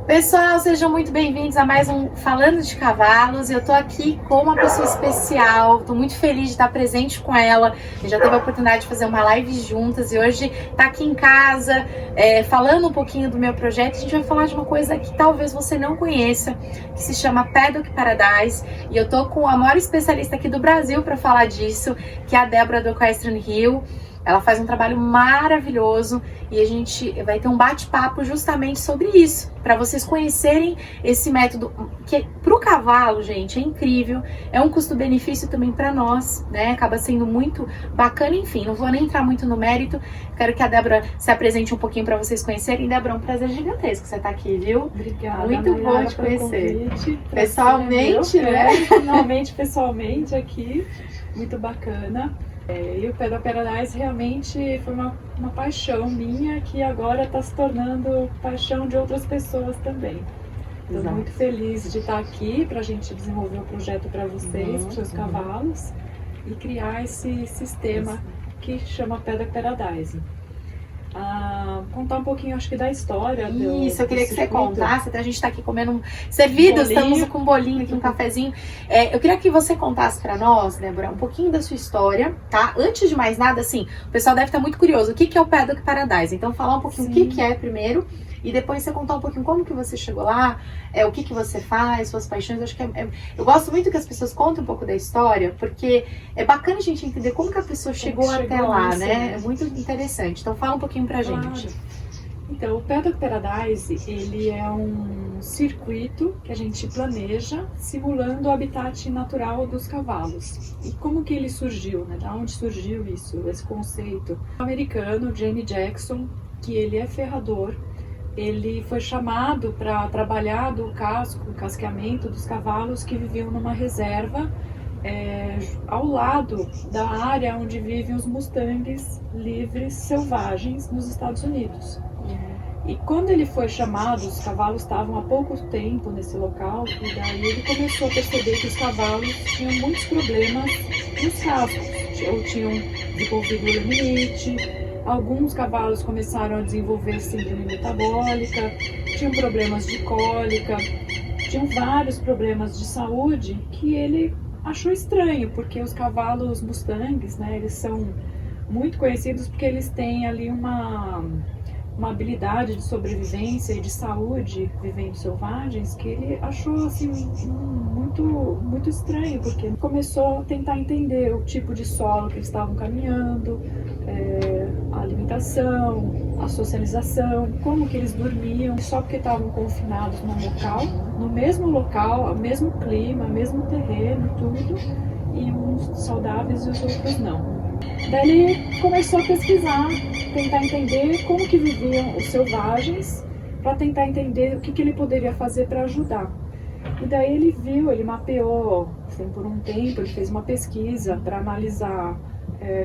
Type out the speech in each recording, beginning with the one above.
Pessoal, sejam muito bem-vindos a mais um Falando de Cavalos. Eu tô aqui com uma pessoa especial, tô muito feliz de estar presente com ela. Eu já teve a oportunidade de fazer uma live juntas e hoje tá aqui em casa, falando um pouquinho do meu projeto. A gente vai falar de uma coisa que talvez você não conheça, que se chama Paddock Paradise. E eu tô com a maior especialista aqui do Brasil para falar disso, que é a Débora do Equestrian Rio. Ela faz um trabalho maravilhoso e a gente vai ter um bate-papo justamente sobre isso, para vocês conhecerem esse método que para o cavalo, gente, é incrível, é um custo-benefício também para nós, né? Acaba sendo muito bacana, enfim, não vou nem entrar muito no mérito, quero que a Débora se apresente um pouquinho para vocês conhecerem. Débora, é um prazer gigantesco você estar aqui, viu? Obrigada, muito bom te conhecer. Pessoalmente, né? Finalmente, pessoalmente aqui, muito bacana. E o Paddock Paradise realmente foi uma paixão minha que agora está se tornando paixão de outras pessoas também. Estou muito feliz de estar aqui para a gente desenvolver um projeto para vocês, para os seus cavalos, e criar esse sistema que chama Paddock Paradise. Contar um pouquinho, acho que da história. Isso, eu queria que você contasse. Até a gente está aqui comendo servidos, estamos com um bolinho aqui, um cafezinho. Eu queria que você contasse para nós, Débora, um pouquinho da sua história, tá? Antes de mais nada, assim, o pessoal deve estar muito curioso. O que é o Paddock Paradise? Então, falar um pouquinho o que é primeiro, e depois você contar um pouquinho como que você chegou lá, o que você faz, suas paixões. Eu acho que eu gosto muito que as pessoas contem um pouco da história, porque é bacana a gente entender como que a pessoa chegou até lá, né? É muito interessante. Então fala um pouquinho pra gente. Então, o Paddock Paradise, ele é um circuito que a gente planeja simulando o habitat natural dos cavalos. E como que ele surgiu, né? Da onde surgiu isso, esse conceito? O americano, Jamie Jackson, que ele é ferrador, ele foi chamado para trabalhar do casqueamento dos cavalos que viviam numa reserva ao lado da área onde vivem os mustangs livres selvagens nos Estados Unidos. E quando ele foi chamado, os cavalos estavam há pouco tempo nesse local, e daí ele começou a perceber que os cavalos tinham muitos problemas nos cascos, ou tinham desenvolvido limite. Alguns cavalos começaram a desenvolver síndrome metabólica, tinham problemas de cólica, tinham vários problemas de saúde que ele achou estranho, porque os cavalos mustangs, né, eles são muito conhecidos porque eles têm ali uma habilidade de sobrevivência e de saúde vivendo selvagens, que ele achou assim muito estranho, porque ele começou a tentar entender o tipo de solo que eles estavam caminhando, a alimentação, a socialização, como que eles dormiam, só porque estavam confinados no mesmo local, mesmo clima, mesmo terreno, tudo, e uns saudáveis e os outros não. Daí ele começou a pesquisar, tentar entender como que viviam os selvagens, para tentar entender o que ele poderia fazer para ajudar. E daí ele mapeou, assim, por um tempo, ele fez uma pesquisa para analisar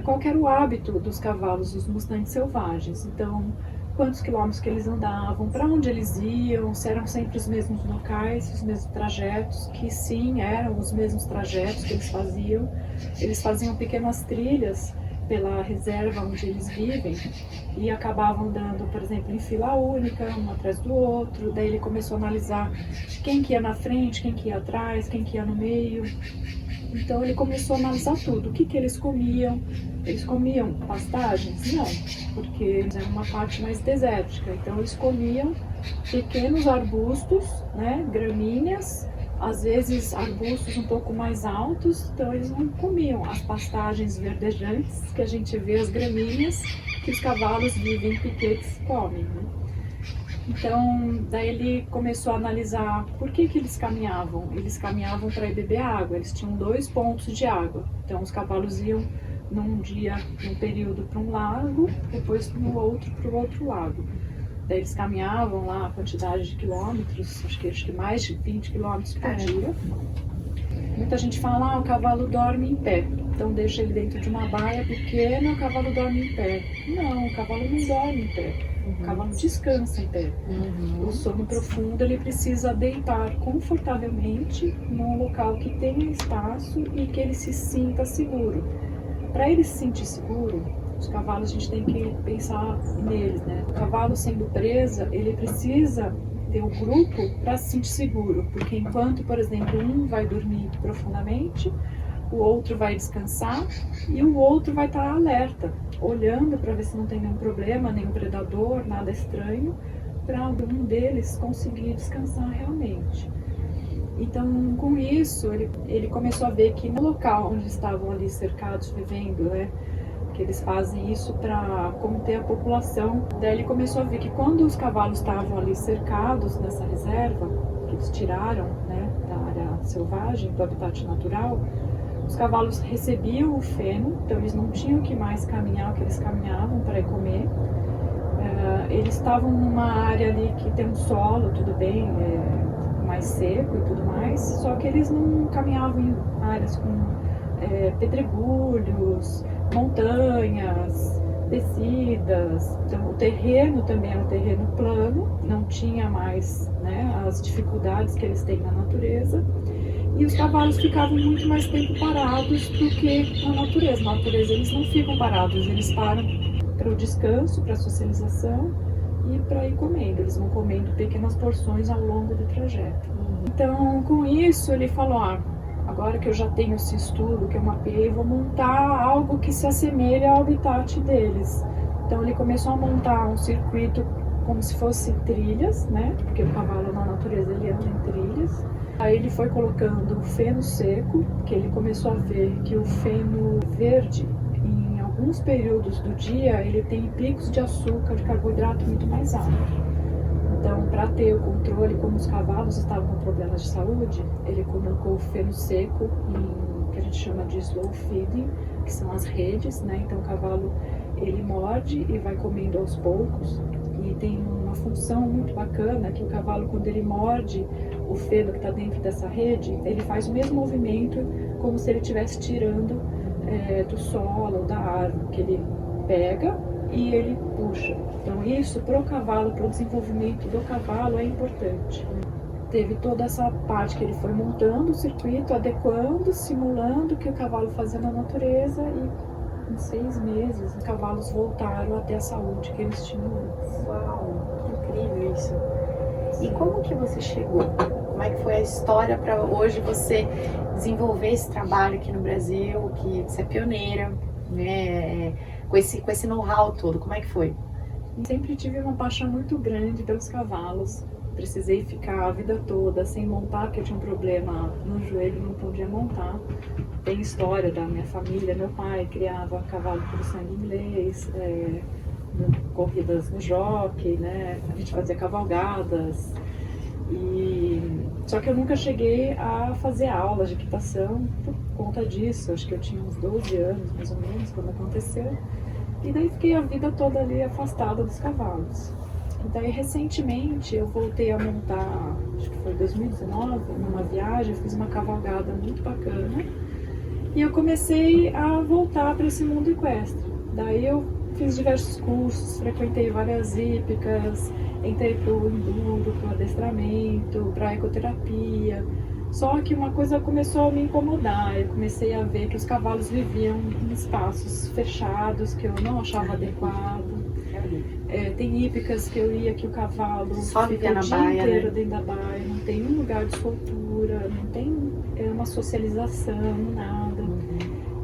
qual que era o hábito dos cavalos, dos mustangs selvagens. Então, quantos quilômetros que eles andavam, para onde eles iam, se eram sempre os mesmos locais, os mesmos trajetos, que sim, eram os mesmos trajetos que eles faziam. Eles faziam pequenas trilhas pela reserva onde eles vivem e acabavam dando, por exemplo, em fila única, um atrás do outro. Daí ele começou a analisar quem que ia na frente, quem que ia atrás, quem que ia no meio. Então ele começou a analisar tudo, o que que eles comiam. Eles comiam pastagens? Não, porque eles eram uma parte mais desértica. Então eles comiam pequenos arbustos, né, gramíneas, às vezes arbustos um pouco mais altos, então eles não comiam as pastagens verdejantes que a gente vê, as gramíneas que os cavalos vivem em piquetes comem, né? Então, daí ele começou a analisar por que eles caminhavam. Eles caminhavam para ir beber água, eles tinham 2 pontos de água. Então, os cavalos iam num período para um lago, depois para o outro lago. Daí eles caminhavam lá a quantidade de quilômetros, acho que mais de 20 quilômetros por dia. Muita gente fala, o cavalo dorme em pé. Então deixa ele dentro de uma baia pequena, o cavalo dorme em pé. Não, o cavalo não dorme em pé. O cavalo descansa em pé. O sono profundo, ele precisa deitar confortavelmente num local que tenha espaço e que ele se sinta seguro. Para ele se sentir seguro, os cavalos, a gente tem que pensar neles, né? O cavalo sendo presa, ele precisa ter o grupo para se sentir seguro, porque enquanto, por exemplo, um vai dormir profundamente, o outro vai descansar e o outro vai estar alerta, olhando para ver se não tem nenhum problema, nenhum predador, nada estranho, para algum deles conseguir descansar realmente. Então, com isso, ele começou a ver que no local onde estavam ali cercados, vivendo, né, que eles fazem isso para conter a população. Daí ele começou a ver que quando os cavalos estavam ali cercados nessa reserva, que eles tiraram, né, da área selvagem, do habitat natural, os cavalos recebiam o feno, então eles não tinham que mais caminhar o que eles caminhavam para ir comer. Eles estavam numa área ali que tem um solo, tudo bem, mais seco e tudo mais, só que eles não caminhavam em áreas com pedregulhos, montanhas, descidas. Então o terreno também é um terreno plano, não tinha mais, né, as dificuldades que eles têm na natureza. E os cavalos ficavam muito mais tempo parados do que na natureza. Na natureza eles não ficam parados, eles param para o descanso, para a socialização e para ir comendo. Eles vão comendo pequenas porções ao longo do trajeto. Então, com isso, ele falou, agora que eu já tenho esse estudo, que eu mapeei, vou montar algo que se assemelhe ao habitat deles. Então, ele começou a montar um circuito como se fosse trilhas, né? Porque o cavalo na natureza ele anda em trilhas. Aí ele foi colocando o feno seco, que ele começou a ver que o feno verde, em alguns períodos do dia, ele tem picos de açúcar, de carboidrato muito mais alto. Então, para ter o controle, como os cavalos estavam com problemas de saúde, ele colocou o feno seco em que a gente chama de slow feeding, que são as redes, né? Então, o cavalo ele morde e vai comendo aos poucos. E tem uma função muito bacana que o cavalo, quando ele morde o feno que está dentro dessa rede, ele faz o mesmo movimento como se ele estivesse tirando do solo ou da árvore, que ele pega e ele puxa. Então isso para o cavalo, para o desenvolvimento do cavalo é importante. Teve toda essa parte que ele foi montando o circuito, adequando, simulando o que o cavalo fazia na natureza, e em 6 meses os cavalos voltaram a ter a saúde que eles tinham antes. Uau, que incrível isso! E como que você chegou? Como é que foi a história para hoje você desenvolver esse trabalho aqui no Brasil, que você é pioneira, né? Com esse know-how todo, como é que foi? Sempre tive uma paixão muito grande pelos cavalos. Precisei ficar a vida toda sem montar, porque eu tinha um problema no joelho, não podia montar. Tem história da minha família, meu pai criava cavalo pelo sangue inglês, corridas no jockey, né? A gente fazia cavalgadas. Só que eu nunca cheguei a fazer aulas de equitação por conta disso. Acho que eu tinha uns 12 anos, mais ou menos, quando aconteceu. E daí fiquei a vida toda ali afastada dos cavalos. E daí recentemente eu voltei a montar, acho que foi 2019, numa viagem, eu fiz uma cavalgada muito bacana. E eu comecei a voltar para esse mundo equestre. Daí eu fiz diversos cursos, frequentei várias hípicas, entrei para o enduro, para o adestramento, para a ecoterapia. Só que uma coisa começou a me incomodar, eu comecei a ver que os cavalos viviam em espaços fechados que eu não achava adequado. Tem hípicas que eu ia que o cavalo só fica o dia baia, inteiro, né? dentro da baia, não tem um lugar de soltura, não tem uma socialização, nada.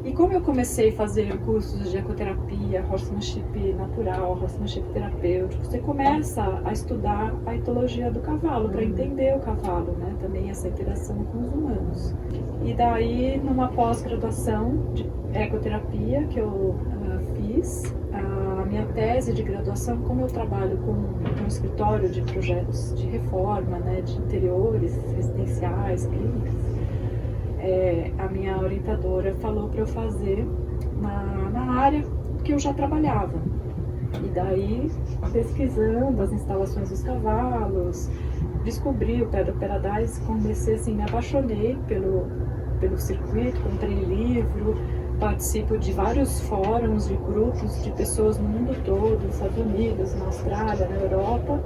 E como eu comecei a fazer cursos de ecoterapia, horsemanship natural, horsemanship terapêutico, você começa a estudar a etologia do cavalo, para entender o cavalo, né? Também essa interação com os humanos. E daí, numa pós-graduação de ecoterapia que eu fiz, a minha tese de graduação, como eu trabalho com um escritório de projetos de reforma, né, de interiores, residenciais, clínicas, a minha orientadora falou para eu fazer na área que eu já trabalhava. E daí, pesquisando as instalações dos cavalos, descobri o Paddock Paradise, comecei assim, me apaixonei pelo circuito, comprei livro, participo de vários fóruns de grupos de pessoas no mundo todo, nos Estados Unidos, na Austrália, na Europa.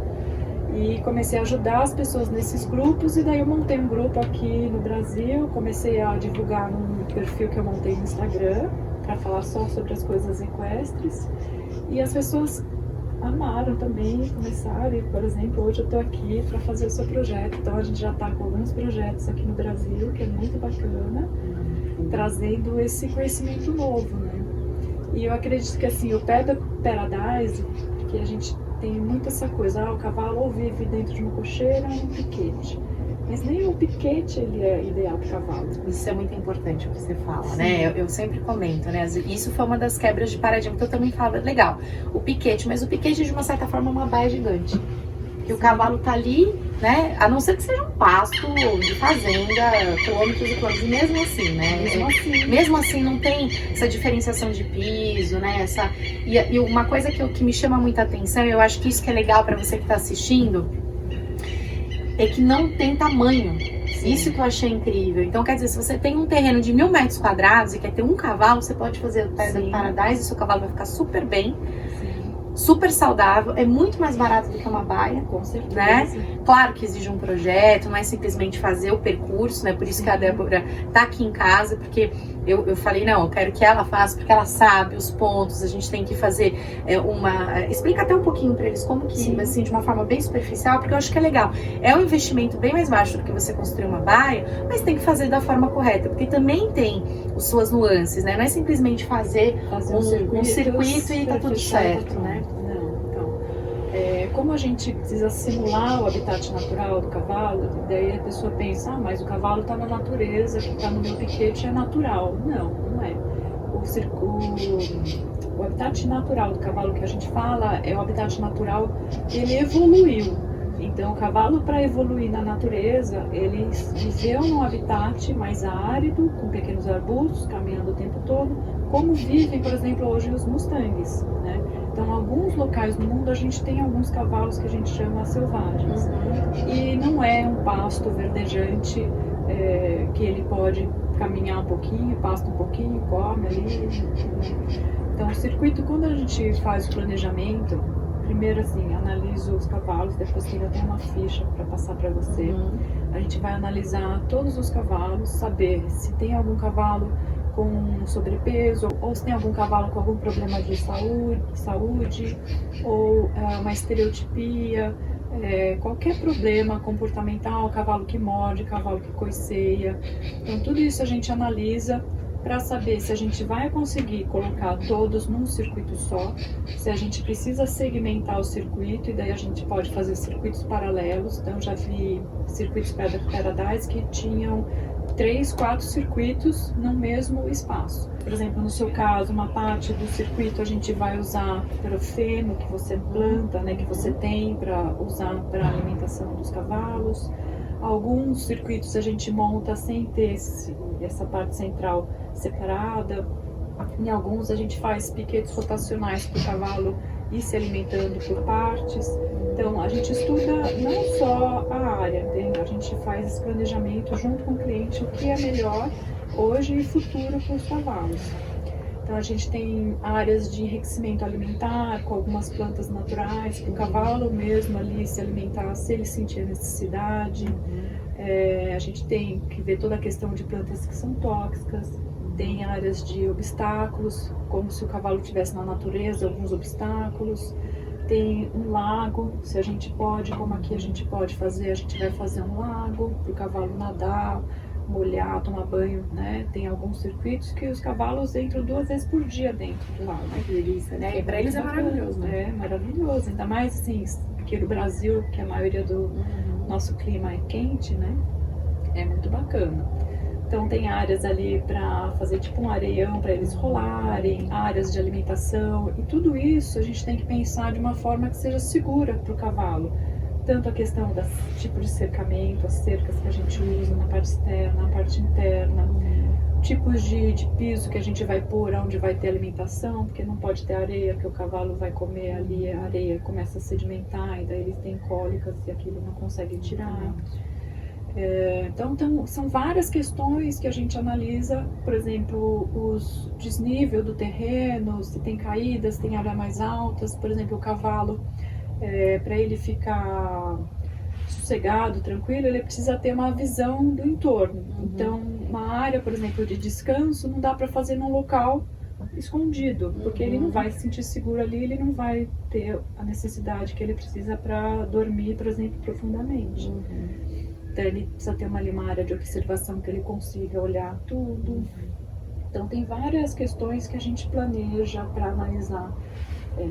E comecei a ajudar as pessoas nesses grupos, e daí eu montei um grupo aqui no Brasil, comecei a divulgar num perfil que eu montei no Instagram, para falar só sobre as coisas equestres. E as pessoas amaram também, começaram. E, por exemplo, hoje eu estou aqui para fazer o seu projeto. Então a gente já está com alguns projetos aqui no Brasil, que é muito bacana, trazendo esse conhecimento novo, né? E eu acredito que assim, o Paddock Paradise, que a gente tem muito essa coisa, o cavalo ou vive dentro de uma cocheira ou um piquete. Mas nem o piquete ele é ideal para o cavalo. Isso é muito importante o que você fala, né? Eu sempre comento, né? Isso foi uma das quebras de paradigma que eu também falo, legal, o piquete, mas o piquete de uma certa forma é uma baia gigante. Que o cavalo tá ali, né? A não ser que seja um pasto de fazenda, quilômetros e quilômetros, e mesmo assim, né? Mesmo assim não tem essa diferenciação de piso, né? E uma coisa que me chama muita atenção, e eu acho que isso que é legal para você que tá assistindo, é que não tem tamanho. Sim. Isso que eu achei incrível. Então, quer dizer, se você tem um terreno de 1.000 metros quadrados e quer ter um cavalo, você pode fazer o Paddock Paradise e seu cavalo vai ficar super bem. Super saudável, é muito mais barato do que uma baia, com certeza, né? Claro que exige um projeto, não é simplesmente fazer o percurso, né? Por isso que a Débora tá aqui em casa, porque eu falei, não, eu quero que ela faça, porque ela sabe os pontos, a gente tem que fazer explica até um pouquinho pra eles como que, assim, de uma forma bem superficial, porque eu acho que é legal. É um investimento bem mais baixo do que você construir uma baia, mas tem que fazer da forma correta, porque também tem as suas nuances, né? Não é simplesmente fazer um circuito e tá tudo certo, né? Como a gente precisa simular o habitat natural do cavalo, daí a pessoa pensa, mas o cavalo está na natureza, que está no meu piquete é natural. Não, não é. O habitat natural do cavalo que a gente fala é o habitat natural, ele evoluiu. Então o cavalo, para evoluir na natureza, ele viveu num habitat mais árido, com pequenos arbustos, caminhando o tempo todo, como vivem, por exemplo, hoje os mustangs, né? Então, em alguns locais no mundo, a gente tem alguns cavalos que a gente chama selvagens. E não é um pasto verdejante que ele pode caminhar um pouquinho, pasta um pouquinho, come ali. Então, o circuito, quando a gente faz o planejamento, primeiro assim, analiso os cavalos, depois tem até uma ficha para passar para você. A gente vai analisar todos os cavalos, saber se tem algum cavalo com sobrepeso, ou se tem algum cavalo com algum problema de saúde ou uma estereotipia, qualquer problema comportamental, cavalo que morde, cavalo que coiceia. Então tudo isso a gente analisa para saber se a gente vai conseguir colocar todos num circuito só, se a gente precisa segmentar o circuito, e daí a gente pode fazer circuitos paralelos. Então já vi circuitos Paddock Paradise que tinham 3, 4 circuitos no mesmo espaço. Por exemplo, no seu caso, uma parte do circuito a gente vai usar para o feno que você planta, né, que você tem para usar para a alimentação dos cavalos. Alguns circuitos a gente monta sem ter essa parte central separada. Em alguns a gente faz piquetes rotacionais para o cavalo ir se alimentando por partes. Então a gente estuda não só a área, a gente faz esse planejamento junto com o cliente, o que é melhor hoje e futuro para os cavalos. Então a gente tem áreas de enriquecimento alimentar com algumas plantas naturais, para o cavalo mesmo ali se alimentar se ele sentir a necessidade. A gente tem que ver toda a questão de plantas que são tóxicas. Tem áreas de obstáculos, como se o cavalo estivesse na natureza, alguns obstáculos. Tem um lago, se a gente pode, como aqui a gente pode fazer, a gente vai fazer um lago para o cavalo nadar, molhar, tomar banho, né? Tem alguns circuitos que os cavalos entram 2 vezes por dia dentro do lago. Que delícia, né? E para eles é maravilhoso, né? É maravilhoso, ainda mais assim, aqui no Brasil, que a maioria do nosso clima é quente, né? É muito bacana. Então tem áreas ali para fazer tipo um areião para eles rolarem, áreas de alimentação, e tudo isso a gente tem que pensar de uma forma que seja segura para o cavalo. Tanto a questão do tipo de cercamento, as cercas que a gente usa na parte externa, na parte interna, tipos de piso que a gente vai pôr onde vai ter alimentação, porque não pode ter areia, porque o cavalo vai comer ali, a areia começa a sedimentar e daí ele tem cólicas e aquilo não consegue tirar. Então são várias questões que a gente analisa, por exemplo, os desnível do terreno, se tem caídas, tem áreas mais altas, por exemplo, o cavalo, para ele ficar sossegado, tranquilo, ele precisa ter uma visão do entorno. Então, uma área, por exemplo, de descanso, não dá para fazer num local escondido, porque ele não vai se sentir seguro ali, ele não vai ter a necessidade que ele precisa para dormir, por exemplo, profundamente. Então ele precisa ter uma área de observação que ele consiga olhar tudo. Então tem várias questões que a gente planeja para analisar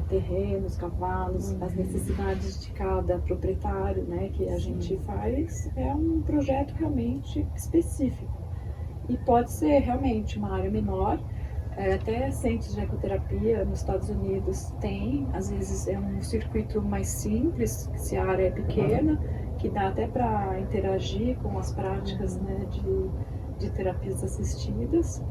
terrenos, cavalos, as necessidades de cada proprietário, né, que a gente faz. É um projeto realmente específico e pode ser realmente uma área menor. Até centros de ecoterapia nos Estados Unidos tem, às vezes é um circuito mais simples, se a área é pequena, que dá até para interagir com as práticas, né, de terapias assistidas.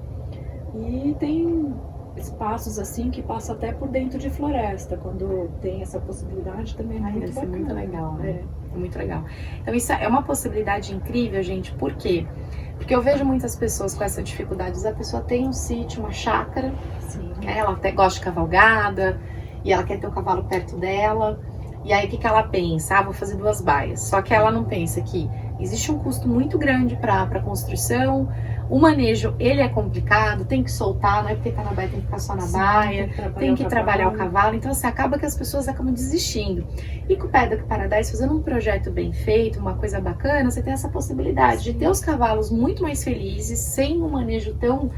E tem espaços assim que passa até por dentro de floresta, quando tem essa possibilidade também. Deve ser muito legal, né? É muito legal. Então isso é uma possibilidade incrível, gente. Por quê? Porque eu vejo muitas pessoas com essa dificuldade. A pessoa tem um sítio, uma chácara, ela até gosta de cavalgada e ela quer ter o cavalo perto dela. E aí o que ela pensa? Vou fazer 2 baias. Só que ela não pensa que existe um custo muito grande para a construção. O manejo, ele é complicado, tem que soltar, não é porque tá na baia, tem que ficar só na baia, tem que trabalhar o cavalo. Então, assim, acaba que as pessoas acabam desistindo. E com o Paddock Paradise, fazendo um projeto bem feito, uma coisa bacana, você tem essa possibilidade de ter os cavalos muito mais felizes, sem um manejo tão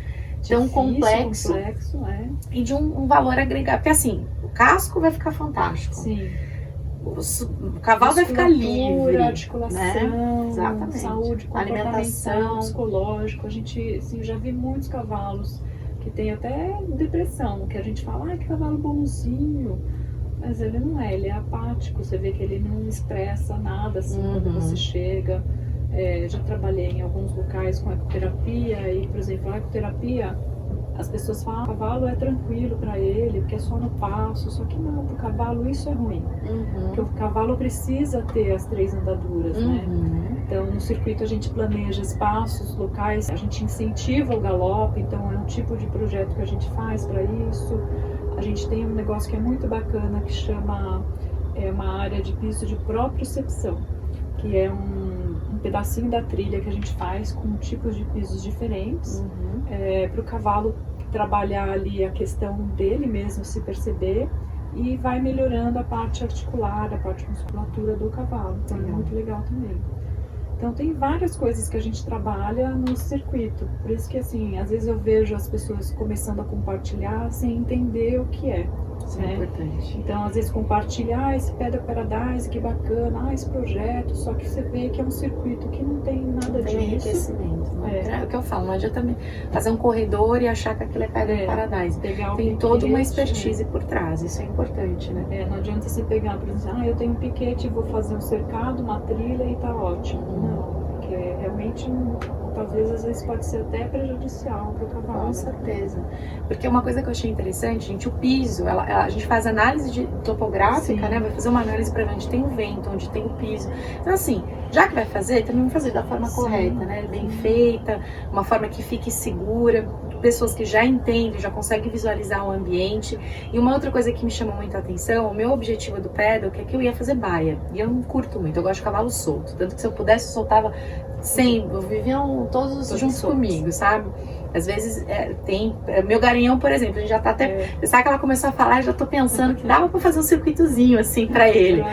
complexo e de um valor agregado. Porque, assim, o casco vai ficar fantástico. Sim. O cavalo vai ficar livre, articulação, né? Exatamente. Saúde, alimentação, psicológico. A gente, assim, já vi muitos cavalos que tem até depressão, que a gente fala, que cavalo bonzinho, mas ele não é, ele é apático. Você vê que ele não expressa nada assim quando você chega. Já trabalhei em alguns locais com ecoterapia e, por exemplo, a ecoterapia, as pessoas falam, o cavalo é tranquilo para ele, porque é só no passo, só que não, para o cavalo isso é ruim. Porque o cavalo precisa ter as 3 andaduras, né? Então no circuito a gente planeja espaços, locais, a gente incentiva o galope, então é um tipo de projeto que a gente faz para isso. A gente tem um negócio que é muito bacana que chama uma área de piso de propriocepção, que é um pedacinho da trilha que a gente faz com tipos de pisos diferentes, para o cavalo trabalhar ali a questão dele mesmo se perceber e vai melhorando a parte articular, a parte musculatura do cavalo. Então é muito legal também. Então tem várias coisas que a gente trabalha no circuito. Por isso que, assim, às vezes eu vejo as pessoas começando a compartilhar sem entender o que é. Isso é importante. Então, às vezes compartilha, esse Paddock Paradise, que bacana, esse projeto, só que você vê que é um circuito que não tem nada disso. Enriquecimento. É o que eu falo, não adianta fazer um corredor e achar que aquilo é Paddock Paradise. Tem toda uma expertise por trás, isso é importante, né? Não adianta você pegar, por exemplo, eu tenho um piquete, vou fazer um cercado, uma trilha e tá ótimo. Não, porque realmente talvez às vezes pode ser até prejudicial para o cavalo. Com certeza. Porque uma coisa que eu achei interessante, gente, o piso, a gente faz análise topográfica, né? Vai fazer uma análise para onde tem o vento, onde tem o piso. Então, assim, já que vai fazer, também vamos fazer da forma correta, né? Bem feita, uma forma que fique segura, pessoas que já entendem, já conseguem visualizar o ambiente. E uma outra coisa que me chamou muito a atenção, o meu objetivo do Paddock é que eu ia fazer baia. E eu não curto muito, eu gosto de cavalo solto. Tanto que se eu pudesse, eu soltava sempre, viviam todos juntos comigo, sabe? Às vezes tem. Meu garanhão, por exemplo, a gente já tá até. Sabe que ela começou a falar, eu já tô pensando que dava pra fazer um circuitozinho assim pra ele.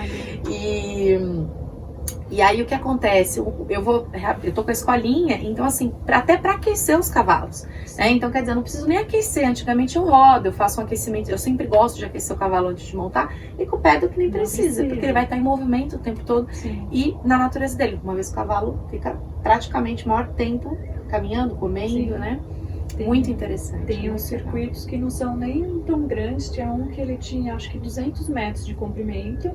E aí o que acontece? Eu tô com a escolinha, então assim, até pra aquecer os cavalos, né? Então quer dizer, eu não preciso nem aquecer. Antigamente eu rodo, eu faço um aquecimento, eu sempre gosto de aquecer o cavalo antes de montar, e com o Paddock nem precisa, porque ele vai estar em movimento o tempo todo e na natureza dele. Uma vez que o cavalo fica praticamente o maior tempo caminhando, comendo, né? Muito interessante. Tem uns circuitos que não são nem tão grandes, tinha um que ele tinha acho que 200 metros de comprimento.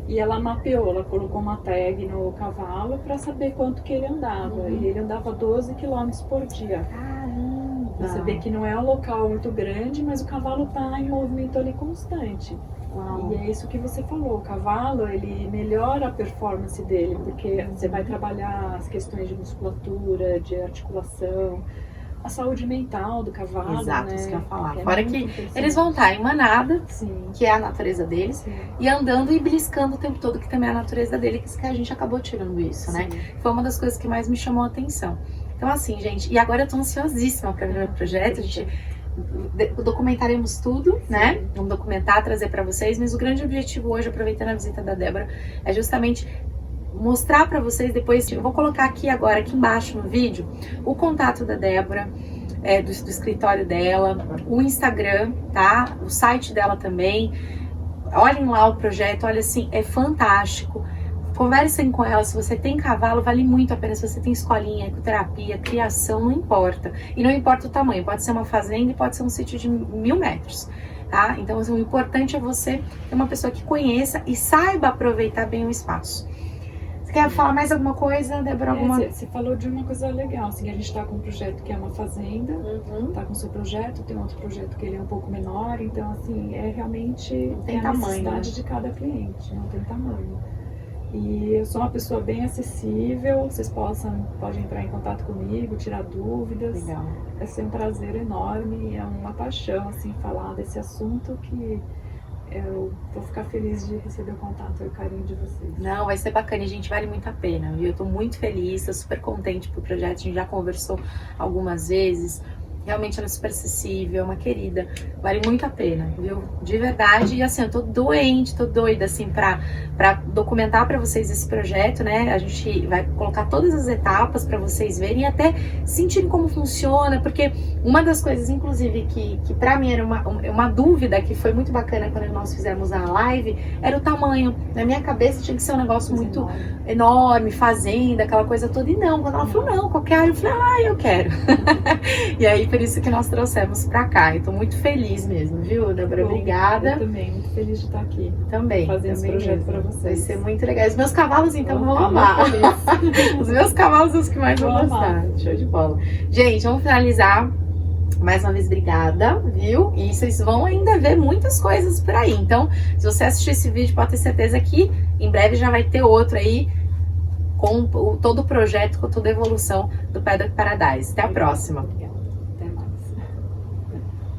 E ela mapeou, ela colocou uma tag no cavalo para saber quanto que ele andava. E ele andava 12 km por dia. Caramba! Você vê que não é um local muito grande, mas o cavalo está em movimento ali constante. Uau. E é isso que você falou, o cavalo ele melhora a performance dele, porque você vai trabalhar as questões de musculatura, de articulação, a saúde mental do cavalo. Exato, né? isso que eu ia falar. É Fora que eles vão estar em manada, que é a natureza deles, e andando e beliscando o tempo todo, que também é a natureza deles, que a gente acabou tirando isso, né? Foi uma das coisas que mais me chamou a atenção. Então, assim, gente, e agora eu tô ansiosíssima para ver o meu projeto. documentaremos tudo, né? Vamos documentar, trazer para vocês, mas o grande objetivo hoje, aproveitando a visita da Débora, é justamente mostrar para vocês depois. Eu vou colocar aqui agora, aqui embaixo no vídeo, o contato da Débora, do escritório dela, o Instagram, tá? O site dela também. Olhem lá o projeto, olha assim, é fantástico. Conversem com ela, se você tem cavalo, vale muito a pena. Se você tem escolinha, ecoterapia, criação, não importa. E não importa o tamanho, pode ser uma fazenda e pode ser um sítio de 1000 metros, tá? Então, assim, o importante é você ter uma pessoa que conheça e saiba aproveitar bem o espaço. Você quer falar mais alguma coisa, Débora? Você falou de uma coisa legal, assim, a gente está com um projeto que é uma fazenda, tá com o seu projeto, tem outro projeto que ele é um pouco menor, então, assim, realmente tem a tamanho, necessidade, né? De cada cliente, não tem tamanho. E eu sou uma pessoa bem acessível, vocês podem entrar em contato comigo, tirar dúvidas. Legal. Vai ser um prazer enorme, é uma paixão, assim, falar desse assunto que eu vou ficar feliz de receber o contato e o carinho de vocês. Não, vai ser bacana, e, gente, vale muito a pena, viu? Eu tô muito feliz, tô super contente pro projeto, a gente já conversou algumas vezes. Realmente ela é super acessível, é uma querida, vale muito a pena, viu? De verdade, e assim, eu tô doente, tô doida, assim, pra documentar pra vocês esse projeto, né? A gente vai colocar todas as etapas pra vocês verem e até sentirem como funciona, porque uma das coisas, inclusive, que pra mim era uma dúvida, que foi muito bacana quando nós fizemos a live, era o tamanho. Na minha cabeça tinha que ser um negócio muito enorme, fazenda, aquela coisa toda, e não, quando ela falou, não, qualquer área, eu falei, eu quero. E aí, por isso que nós trouxemos pra cá. Eu tô muito feliz mesmo, viu, Débora? Obrigada. Eu também, muito feliz de estar aqui. Também. Fazendo esse projeto pra vocês. Vai ser muito legal. Os meus cavalos, então, vão amar. Os meus cavalos são os que mais vão gostar. Show de bola. Gente, vamos finalizar. Mais uma vez, obrigada, viu? E vocês vão ainda ver muitas coisas por aí. Então, se você assistir esse vídeo, pode ter certeza que em breve já vai ter outro aí com todo o projeto, com toda a evolução do Paddock Paradise. Até a próxima.